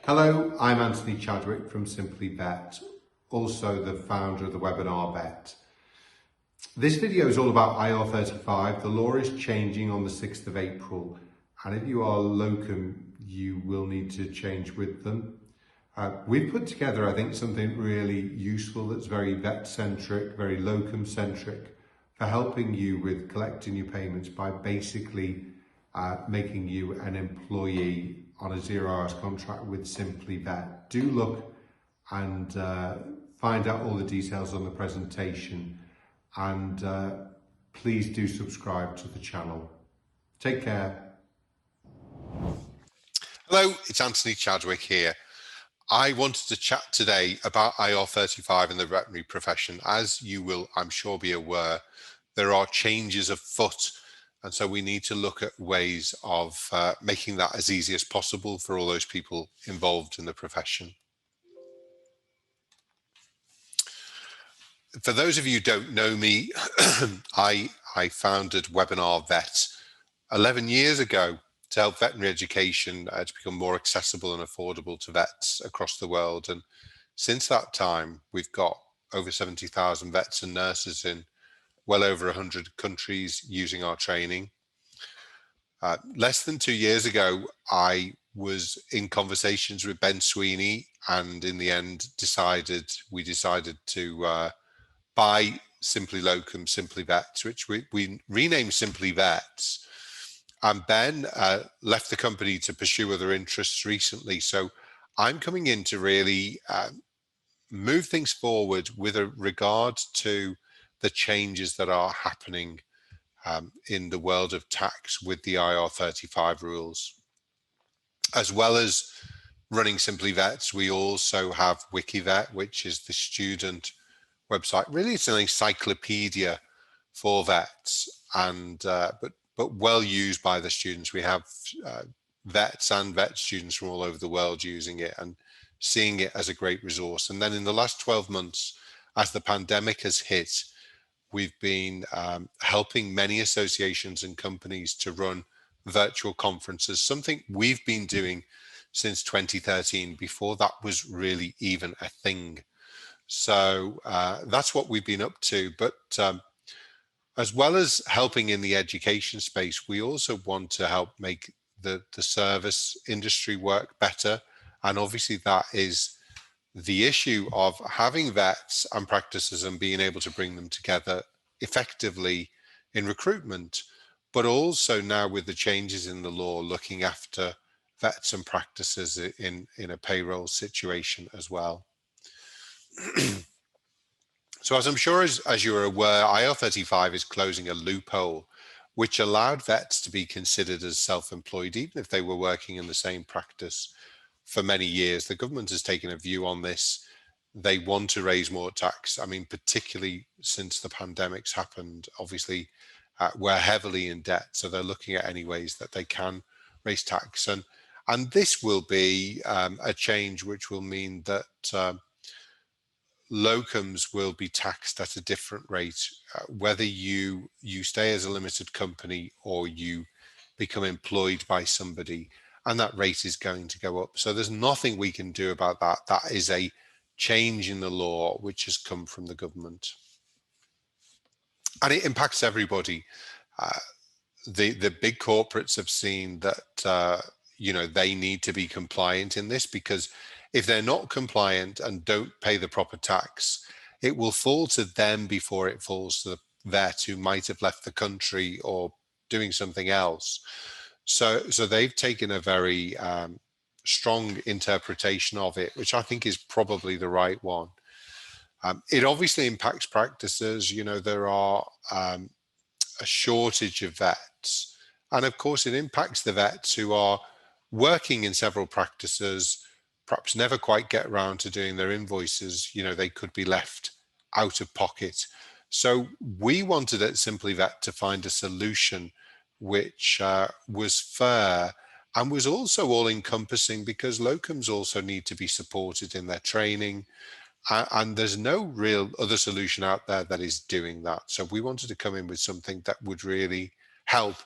Hello, I'm Anthony Chadwick from SimplyVets, also the founder of the WebinarVets. This video is all about IR35. The law is changing on the 6th of April, and if you are locum, you will need to change with them. We've put together, I think, something really useful that's very vet-centric, very locum-centric, for helping you with collecting your payments by basically making you an employee on a 0 hours contract with SimplyVet. Do look and find out all the details on the presentation, and please do subscribe to the channel. Take care. Hello, it's Anthony Chadwick here. I wanted to chat today about IR35 in the veterinary profession. As you will, I'm sure, be aware, there are changes afoot, and so we need to look at ways of making that as easy as possible for all those people involved in the profession. For those of you who don't know me, I founded WebinarVets 11 years ago to help veterinary education to become more accessible and affordable to vets across the world. And since that time, we've got over 70,000 vets and nurses in well over 100 countries using our training. Less than 2 years ago, I was in conversations with Ben Sweeney, and in the end we decided to buy Simply Locum, SimplyVets, which we renamed SimplyVets. And Ben left the company to pursue other interests recently. So I'm coming in to really move things forward with a regard to the changes that are happening in the world of tax with the IR35 rules. As well as running SimplyVets, we also have Wikivet, which is the student website. Really, it's an encyclopedia for vets, and but well used by the students. We have vets and vet students from all over the world using it and seeing it as a great resource. And then in the last 12 months, as the pandemic has hit, we've been helping many associations and companies to run virtual conferences, something we've been doing since 2013, before that was really even a thing. So that's what we've been up to. But as well as helping in the education space, we also want to help make the service industry work better. And obviously that is the issue of having vets and practices and being able to bring them together effectively in recruitment, but also now with the changes in the law, looking after vets and practices in a payroll situation as well. So as I'm sure as you're aware, IR35 is closing a loophole which allowed vets to be considered as self-employed even if they were working in the same practice for many years. The government has taken a view on this. They want to raise more tax. I mean, particularly since the pandemic's happened, obviously we're heavily in debt. So they're looking at any ways that they can raise tax. And this will be a change which will mean that locums will be taxed at a different rate, whether you stay as a limited company or you become employed by somebody, and that rate is going to go up. So there's nothing we can do about that. That is a change in the law which has come from the government, and it impacts everybody. The big corporates have seen that they need to be compliant in this, because if they're not compliant and don't pay the proper tax, it will fall to them before it falls to the vet who might have left the country or doing something else. So they've taken a very strong interpretation of it, which I think is probably the right one. It obviously impacts practices. There are a shortage of vets, and of course it impacts the vets who are working in several practices, perhaps never quite get around to doing their invoices. They could be left out of pocket. So we wanted at SimplyVet to find a solution which was fair and was also all-encompassing, because locums also need to be supported in their training, and there's no real other solution out there that is doing that. So we wanted to come in with something that would really help.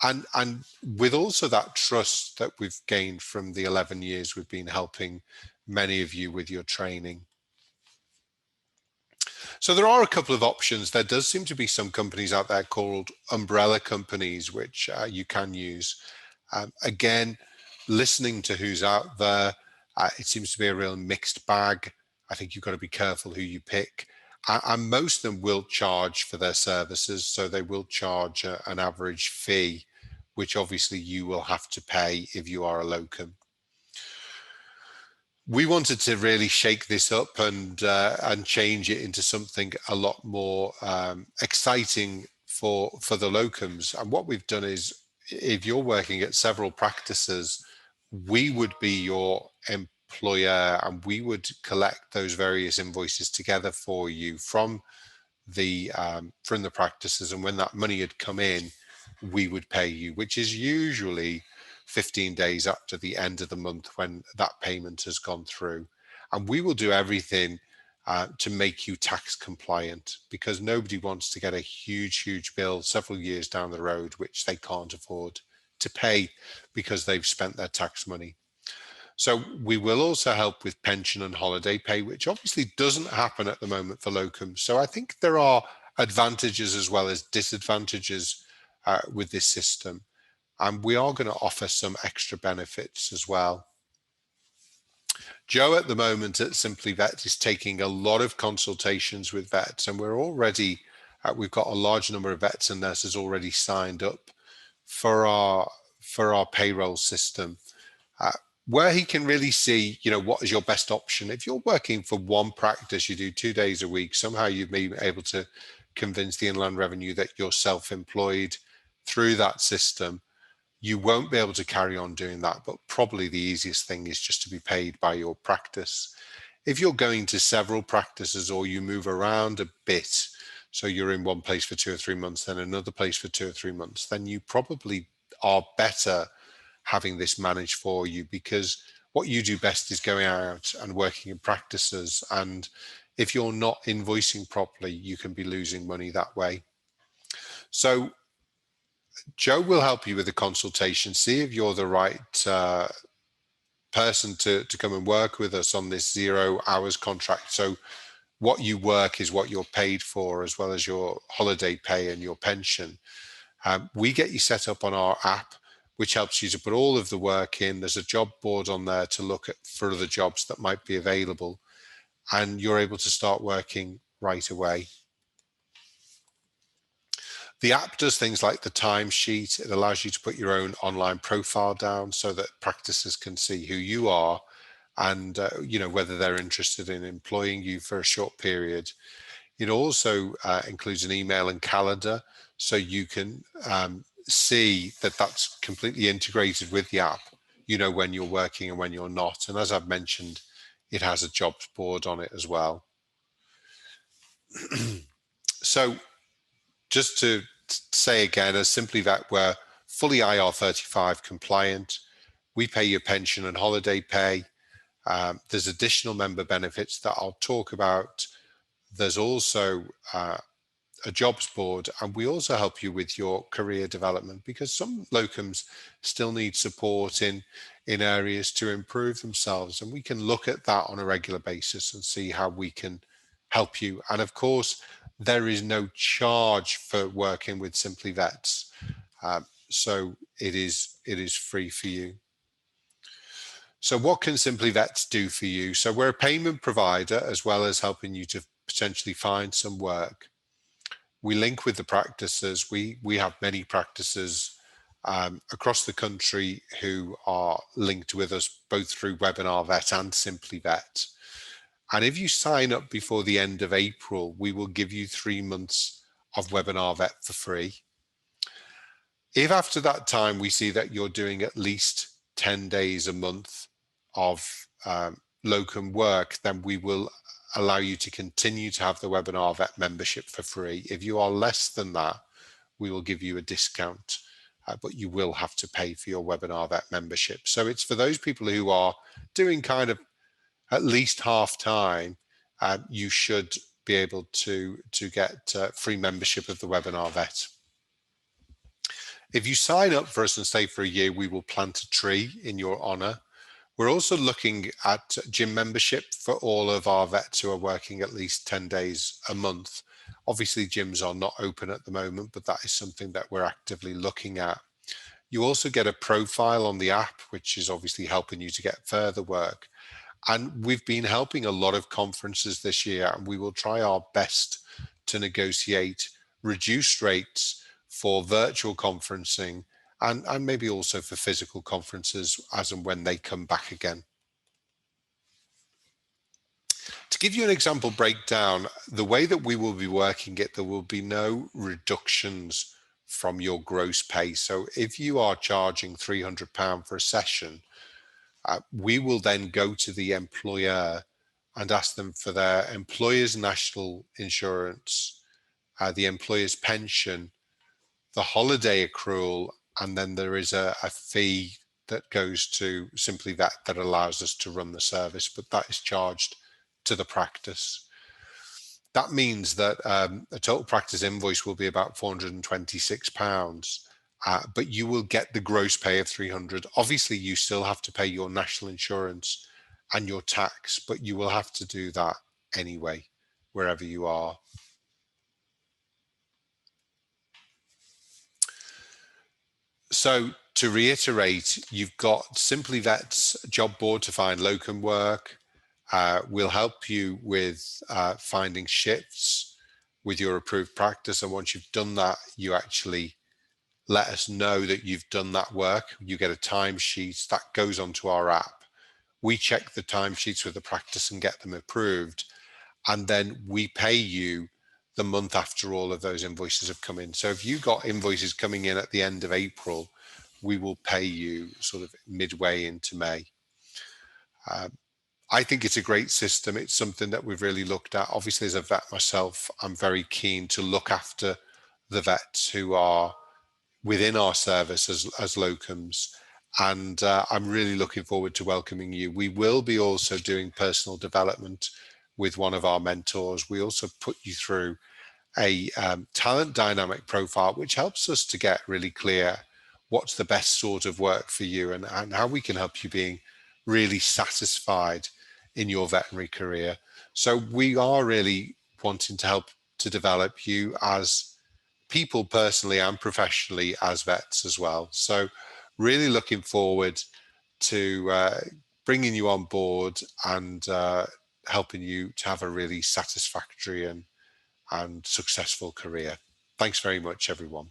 And with also that trust that we've gained from the 11 years we've been helping many of you with your training. So there are a couple of options. There does seem to be some companies out there called umbrella companies, which you can use. Again, listening to who's out there, it seems to be a real mixed bag. I think you've got to be careful who you pick. And most of them will charge for their services. So they will charge an average fee, which obviously you will have to pay if you are a locum. We wanted to really shake this up and change it into something a lot more exciting for the locums. And what we've done is, if you're working at several practices, we would be your employer and we would collect those various invoices together for you from the practices. And when that money had come in, we would pay you, which is usually 15 days after the end of the month when that payment has gone through. And we will do everything to make you tax compliant, because nobody wants to get a huge bill several years down the road which they can't afford to pay because they've spent their tax money. So we will also help with pension and holiday pay, which obviously doesn't happen at the moment for locums. So I think there are advantages as well as disadvantages with this system. And we are going to offer some extra benefits as well. Joe at the moment at SimplyVets is taking a lot of consultations with vets, and we're already, we've got a large number of vets and nurses already signed up for our payroll system, where he can really see, what is your best option. If you're working for one practice, you do 2 days a week, somehow you've been able to convince the Inland Revenue that you're self-employed through that system, you won't be able to carry on doing that, but probably the easiest thing is just to be paid by your practice. If you're going to several practices or you move around a bit, so you're in one place for 2 or 3 months, then another place for 2 or 3 months, then you probably are better having this managed for you, because what you do best is going out and working in practices. And if you're not invoicing properly, you can be losing money that way. So Joe will help you with the consultation, see if you're the right person to come and work with us on this 0 hours contract. So what you work is what you're paid for, as well as your holiday pay and your pension. We get you set up on our app, which helps you to put all of the work in. There's a job board on there to look at for other jobs that might be available, and you're able to start working right away. The app does things like the timesheet. It allows you to put your own online profile down so that practices can see who you are and whether they're interested in employing you for a short period. It also includes an email and calendar, so you can see that that's completely integrated with the app. You know when you're working and when you're not. And as I've mentioned, it has a jobs board on it as well. So just to say again, as SimplyVet, we're fully IR35 compliant. We pay your pension and holiday pay. There's additional member benefits that I'll talk about. There's also a jobs board, and we also help you with your career development, because some locums still need support in areas to improve themselves, and we can look at that on a regular basis and see how we can help you. And of course, there is no charge for working with SimplyVets, so it is free for you. So what can SimplyVets do for you? So we're a payment provider, as well as helping you to potentially find some work. We link with the practices. We have many practices across the country who are linked with us, both through WebinarVets and SimplyVet. And if you sign up before the end of April, we will give you 3 months of WebinarVet for free. If after that time we see that you're doing at least 10 days a month of locum work, then we will allow you to continue to have the WebinarVet membership for free. If you are less than that, we will give you a discount, but you will have to pay for your WebinarVet membership. So it's for those people who are doing kind of at least half time. You should be able to get free membership of the WebinarVet. If you sign up for us and stay for a year, we will plant a tree in your honour. We're also looking at gym membership for all of our vets who are working at least 10 days a month. Obviously, gyms are not open at the moment, but that is something that we're actively looking at. You also get a profile on the app, which is obviously helping you to get further work. And we've been helping a lot of conferences this year, and we will try our best to negotiate reduced rates for virtual conferencing and maybe also for physical conferences as and when they come back again. To give you an example breakdown, the way that we will be working it, there will be no reductions from your gross pay. So if you are charging £300 for a session, we will then go to the employer and ask them for their employer's national insurance, the employer's pension, the holiday accrual, and then there is a fee that goes to SimplyVet that allows us to run the service, but that is charged to the practice. That means that a total practice invoice will be about £426, but you will get the gross pay of £300. Obviously, you still have to pay your national insurance and your tax, but you will have to do that anyway, wherever you are. So to reiterate, you've got SimplyVets job board to find locum work. We'll help you with finding shifts with your approved practice. And once you've done that, you actually let us know that you've done that work. You get a timesheet that goes onto our app. We check the timesheets with the practice and get them approved. And then we pay you the month after all of those invoices have come in. So if you got invoices coming in at the end of April, we will pay you sort of midway into May. I think it's a great system. It's something that we've really looked at. Obviously, as a vet myself, I'm very keen to look after the vets who are within our service as locums. And I'm really looking forward to welcoming you. We will be also doing personal development with one of our mentors. We also put you through a talent dynamic profile, which helps us to get really clear what's the best sort of work for you and how we can help you being really satisfied in your veterinary career. So we are really wanting to help to develop you as people personally and professionally as vets as well. So really looking forward to bringing you on board and helping you to have a really satisfactory and successful career. Thanks very much, everyone.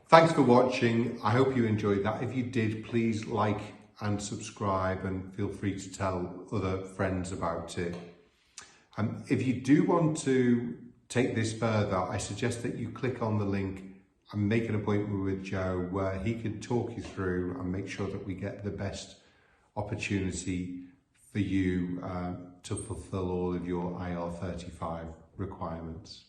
Thanks for watching. I hope you enjoyed that. If you did, please like and subscribe and feel free to tell other friends about it. If you do want to take this further, I suggest that you click on the link and make an appointment with Joe where he can talk you through and make sure that we get the best opportunity for you to fulfill all of your IR35 requirements.